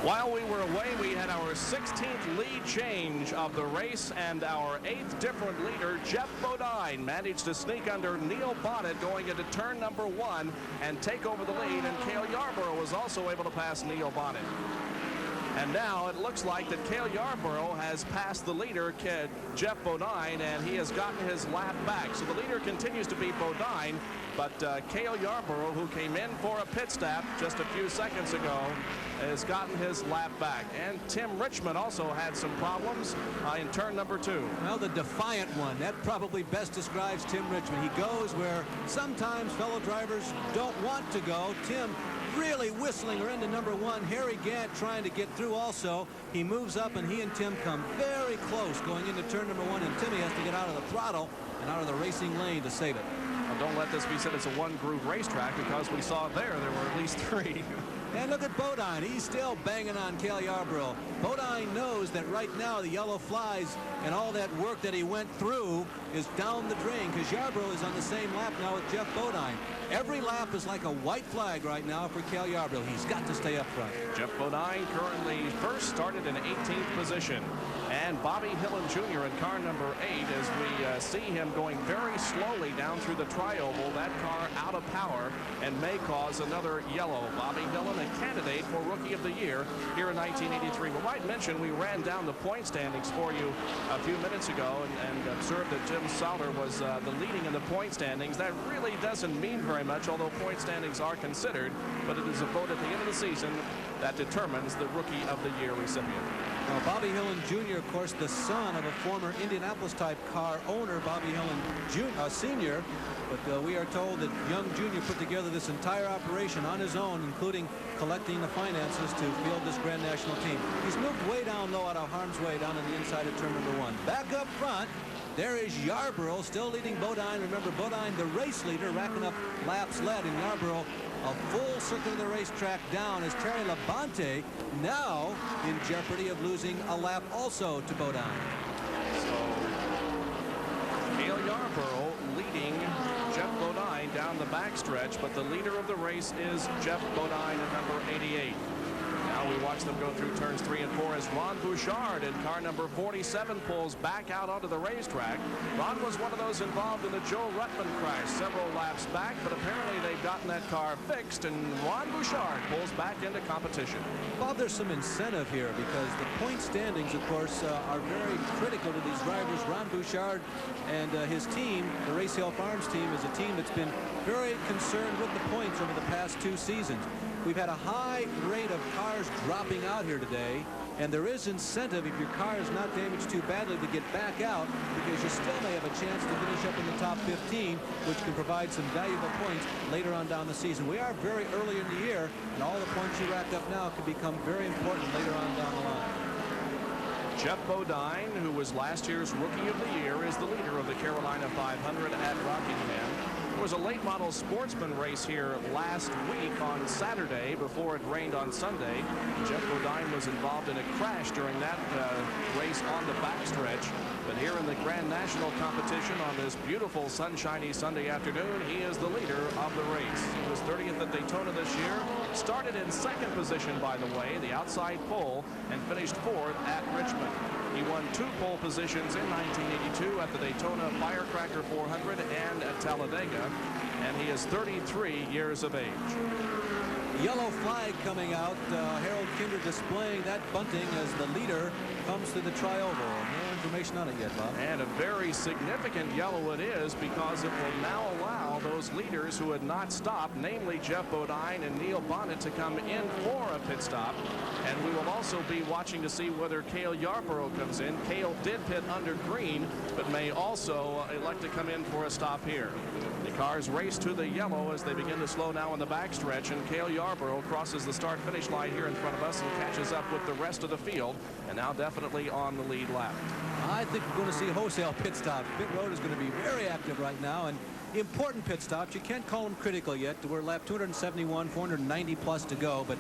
While we were away, we had our 16th lead change of the race, and our 8th different leader, Jeff Bodine, managed to sneak under Neil Bonnet going into turn number 1 and take over the lead, and Cale Yarborough was also able to pass Neil Bonnet. And now it looks like that Cale Yarborough has passed the leader, Jeff Bodine, and he has gotten his lap back. So the leader continues to be Bodine, but Cale Yarborough, who came in for a pit stop just a few seconds ago, has gotten his lap back. And Tim Richmond also had some problems in turn number 2. Well, the defiant one, that probably best describes Tim Richmond. He goes where sometimes fellow drivers don't want to go. Tim really whistling her into number 1. Harry Gant trying to get through also. He moves up, and he and Tim come very close going into turn number 1, and Timmy has to get out of the throttle and out of the racing lane to save it. Well, don't let this be said it's a one-groove racetrack, because we saw there were at least 3. And look at Bodine. He's still banging on Cale Yarborough. Bodine knows that right now the yellow flies and all that work that he went through is down the drain, because Yarborough is on the same lap now with Jeff Bodine. Every lap is like a white flag right now for Cale Yarborough. He's got to stay up front. Jeff Bodine currently first, started in 18th position. And Bobby Hillin Jr. in car number 8, as we see him going very slowly down through the tri-oval. That car out of power and may cause another yellow. Bobby Hillin, a candidate for Rookie of the Year here in 1983. We might mention we ran down the point standings for you a few minutes ago and observed that Jim Sauter was the leading in the point standings. That really doesn't mean very much, although point standings are considered, but it is a vote at the end of the season that determines the Rookie of the Year recipient. Now, Bobby Hillin Jr., of course, the son of a former Indianapolis-type car owner, Bobby Hillin Sr., but we are told that young Jr. put together this entire operation on his own, including collecting the finances to field this Grand National team. He's moved way down low, out of harm's way, down on the inside of turn number 1. Back up front, there is Yarborough still leading Bodine. Remember, Bodine, the race leader, racking up laps led, and Yarborough a full circle of the racetrack down as Terry Labonte now in jeopardy of losing a lap also to Bodine. So Cale Yarborough leading Jeff Bodine down the backstretch, but the leader of the race is Jeff Bodine at number 88. Now we watch them go through turns 3 and 4 as Ron Bouchard in car number 47 pulls back out onto the racetrack. Ron was one of those involved in the Joe Ruttman crash several laps back, but apparently they've gotten that car fixed, and Ron Bouchard pulls back into competition. Bob, there's some incentive here because the point standings, of course, are very critical to these drivers. Ron Bouchard and his team, the Race Hill Farms team, is a team that's been very concerned with the points over the past 2 seasons. We've had a high rate of cars dropping out here today, and there is incentive if your car is not damaged too badly to get back out, because you still may have a chance to finish up in the top 15, which can provide some valuable points later on down the season. We are very early in the year, and all the points you rack up now could become very important later on down the line. Jeff Bodine, who was last year's Rookie of the Year, is the leader of the Carolina 500 at Rockingham. There was a late model sportsman race here last week on Saturday before it rained on Sunday. Jeff Bodine was involved in a crash during that race on the backstretch. But here in the Grand National competition on this beautiful sunshiny Sunday afternoon, he is the leader of the race. He was 30th at Daytona this year. Started in 2nd position, by the way, the outside pole, and finished 4th at Richmond. He won 2 pole positions in 1982 at the Daytona Firecracker 400 and at Talladega, and he is 33 years of age. Yellow flag coming out. Harold Kinder displaying that bunting as the leader comes to the tri-oval. No information on it yet, Bob. And a very significant yellow it is, because it will now allow those leaders who had not stopped, namely Jeff Bodine and Neil Bonnet, to come in for a pit stop. And we will also be watching to see whether Cale Yarborough comes in. Cale did pit under green, but may also elect to come in for a stop here. The cars race to the yellow as they begin to slow now in the backstretch, and Cale Yarborough crosses the start-finish line here in front of us and catches up with the rest of the field, and now definitely on the lead lap. I think we're going to see wholesale pit stops. Pit road is going to be very active right now, and important pit stops. You can't call them critical yet. We're lap 271, 490 plus to go, but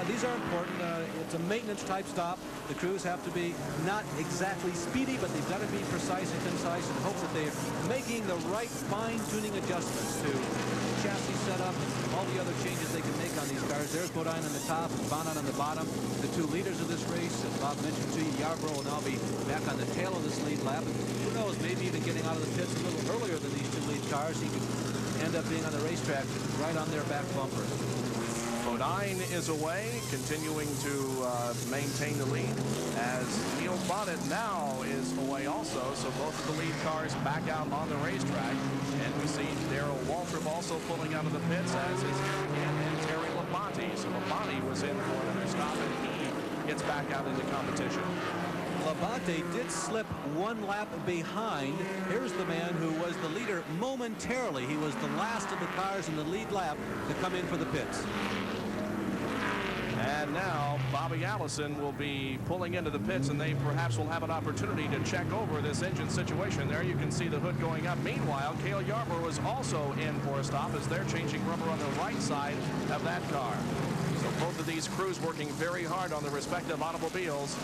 these are important. It's a maintenance type stop. The crews have to be not exactly speedy, but they've got to be precise and concise, and hope that they're making the right fine-tuning adjustments to the chassis setup and all the other changes they can make on on these cars. There's Bodine on the top and Bonnet on the bottom. The two leaders of this race, as Bob mentioned to you, Yarborough will now be back on the tail of this lead lap. And who knows, maybe even getting out of the pits a little earlier than these two lead cars. He could end up being on the racetrack right on their back bumper. Bodine is away, continuing to maintain the lead, as Neil Bonnet now is away also. So both of the lead cars back out on the racetrack. And we see Darrell Waltrip also pulling out of the pits, as is and Terry Labonte. So Labonte was in for another stop, and he gets back out into competition. Labonte did slip one lap behind. Here's the man who was the leader momentarily. He was the last of the cars in the lead lap to come in for the pits. And now Bobby Allison will be pulling into the pits, and they perhaps will have an opportunity to check over this engine situation. There you can see the hood going up. Meanwhile, Cale Yarborough is also in for a stop, as they're changing rubber on the right side of that car. So both of these crews working very hard on their respective automobiles.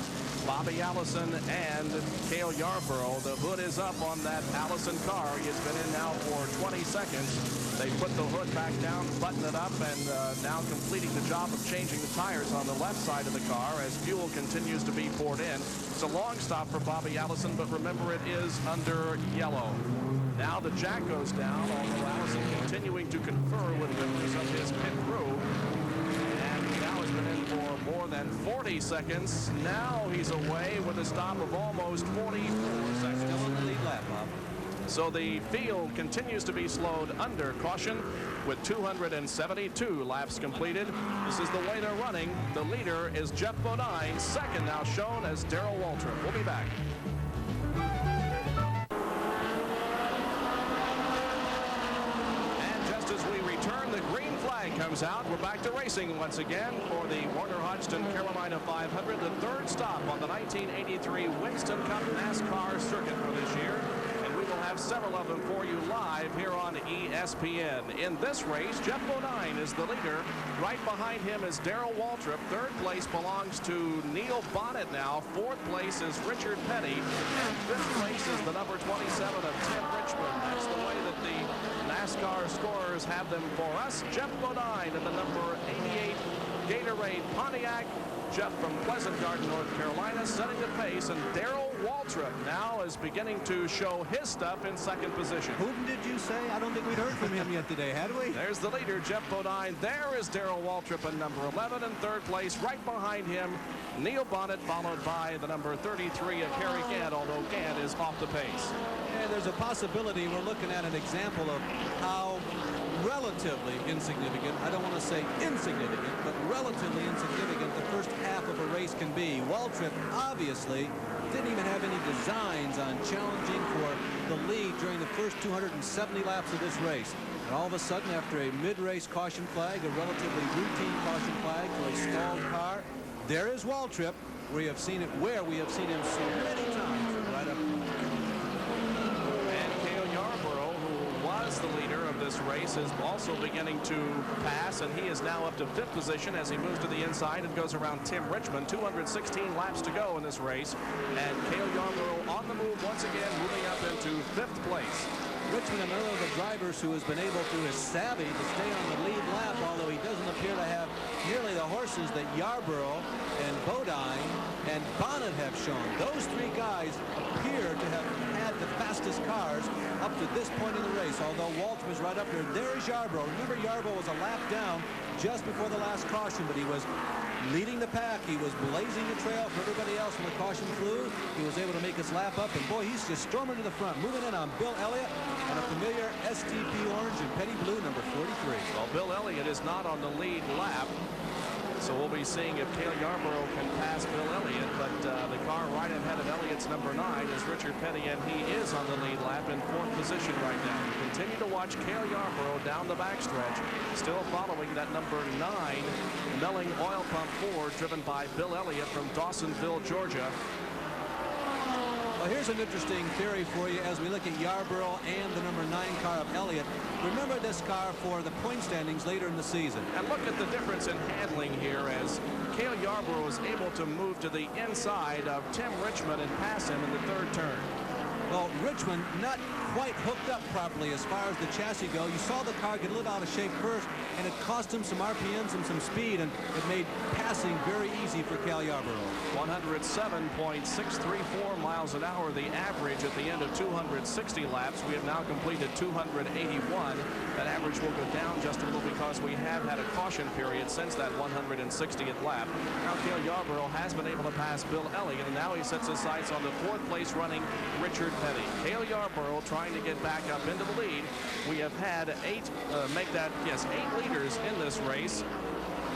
Bobby Allison and Cale Yarborough. The hood is up on that Allison car. He has been in now for 20 seconds. They put the hood back down, button it up, and now completing the job of changing the tires on the left side of the car as fuel continues to be poured in. It's a long stop for Bobby Allison, but remember, it is under yellow. Now the jack goes down, although Allison continuing to confer with members of his pit crew. Been in for more than 40 seconds. Now he's away with a stop of almost 44 seconds. Still on the lead lap, Bob. So the field continues to be slowed under caution with 272 laps completed. This is the way they're running. The leader is Jeff Bodine. Second now shown as Darrell Waltrip. We'll be back. The green flag comes out. We're back to racing once again for the Warner Hodgson Carolina 500, the third stop on the 1983 Winston Cup NASCAR circuit for this year. And we will have several of them for you live here on ESPN. In this race, Jeff Bodine is the leader. Right behind him is Darrell Waltrip. Third place belongs to Neil Bonnet now. Fourth place is Richard Petty. And fifth place is the number 27 of Tim Richmond. That's the way that the NASCAR scorers have them for us. Jeff Bodine in the number 88 Gatorade Pontiac. Jeff from Pleasant Garden, North Carolina, setting the pace, and Darrell Waltrip now is beginning to show his stuff in second position. Whom did you say? I don't think we'd heard from him yet today, had we? There's the leader, Jeff Bodine. There is Darrell Waltrip in number 11 in third place. Right behind him, Neil Bonnet, followed by the number 33 of Kerry Gant, although Gant is off the pace. Yeah, there's a possibility we're looking at an example of how relatively insignificant, I don't want to say insignificant, but relatively insignificant the first half of a race can be. Waltrip obviously didn't even have any designs on challenging for the lead during the first 270 laps of this race. And all of a sudden, after a mid-race caution flag, a relatively routine caution flag for a stalled car, there is Waltrip, where we have seen him so many times right up. The leader of this race is also beginning to pass, and he is now up to fifth position as he moves to the inside and goes around Tim Richmond. 216 laps to go in this race, and Cale Yarborough on the move once again, moving up into fifth place. Richmond, another of the drivers who has been able through his savvy to stay on the lead lap, although he doesn't appear to have nearly the horses that Yarborough and Bodine and Bonnet have shown. Those three guys appear to have had the fastest cars up to this point in the race, although Waltrip is right up there. There is Yarborough. Remember, Yarborough was a lap down just before the last caution, but he was leading the pack. He was blazing the trail for everybody else when the caution flew. He was able to make his lap up, and boy, he's just storming to the front, moving in on Bill Elliott and a familiar STP orange and petty blue number 43. Well, Bill Elliott is not on the lead lap, so we'll be seeing if Cale Yarborough can pass Bill Elliott, but the car right ahead of Elliott's number 9 is Richard Petty, and he is on the lead lap in fourth position right now. We continue to watch Cale Yarborough down the backstretch, still following that number 9 Melling Oil Pump Ford, driven by Bill Elliott from Dawsonville, Georgia. Well, here's an interesting theory for you as we look at Yarborough and the number 9 car of Elliott. Remember this car for the point standings later in the season. And look at the difference in handling here as Cale Yarborough is able to move to the inside of Tim Richmond and pass him in the third turn. Well, Richmond not quite hooked up properly as far as the chassis go. You saw the car get a little out of shape first, and it cost him some RPMs and some speed, and it made passing very easy for Cale Yarborough. 107.634 miles an hour, the average at the end of 260 laps. We have now completed 281. That average will go down just a little because we have had a caution period since that 160th lap. Now Cale Yarborough has been able to pass Bill Elliott, and now he sets his sights on the 4th place running Richard Petty. Cale Yarborough trying to get back up into the lead. We have had 8 leaders in this race,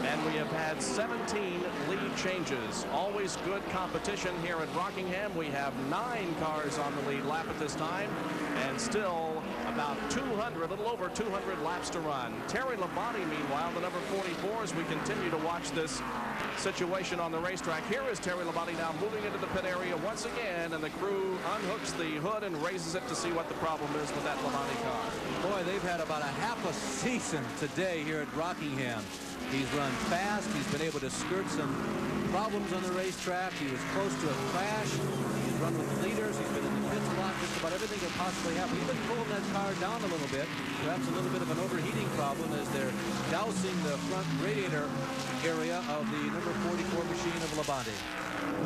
and we have had 17 lead changes. Always good competition here at Rockingham. We have 9 cars on the lead lap at this time, and still about 200, a little over 200 laps to run. Terry Labonte, meanwhile, the number 44, as we continue to watch this situation on the racetrack. Here is Terry Labonte now moving into the pit area once again, and the crew unhooks the hood and raises it to see what the problem is with that Labonte car. Boy, they've had about a half a season today here at Rockingham. He's run fast. He's been able to skirt some problems on the racetrack. He was close to a crash. He's run with the leaders. He's been in the pits a lot. Just about everything could possibly happen. He's been pulling that car down a little bit. Perhaps a little bit of an overheating problem as they're dousing the front radiator area of the number 44 machine of Labonte.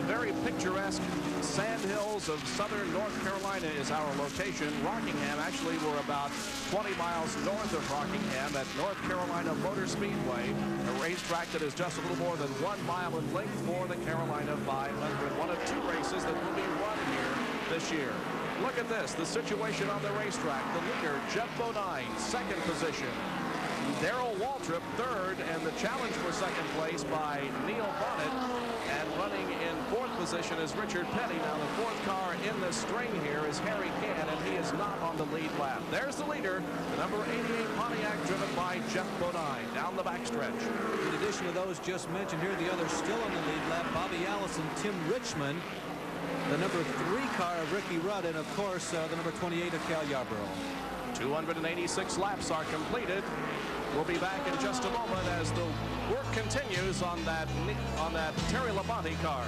The very picturesque sandhills of southern North Carolina is our location. Rockingham, actually, we're about 20 miles north of Rockingham at North Carolina Motor Speedway, a racetrack that is just a little more than 1 mile in length for the Carolina 500. One of 2 races that will be run here this year. Look at this, the situation on the racetrack. The leader, Jeff Bodine, 2nd position. Darrell Waltrip, 3rd, and the challenge for 2nd place by Neil Bonnet. And running in 4th position is Richard Petty. Now the 4th car in the string here is Harry Cann, and he is not on the lead lap. There's the leader, the number 88 Pontiac, driven by Jeff Bodine down the backstretch. In addition to those just mentioned here, the others still on the lead lap, Bobby Allison, Tim Richmond, the number 3 car of Ricky Rudd, and of course the number 28 of Cale Yarborough. 286 laps are completed. We'll be back in just a moment as the work continues on that Terry Labonte car.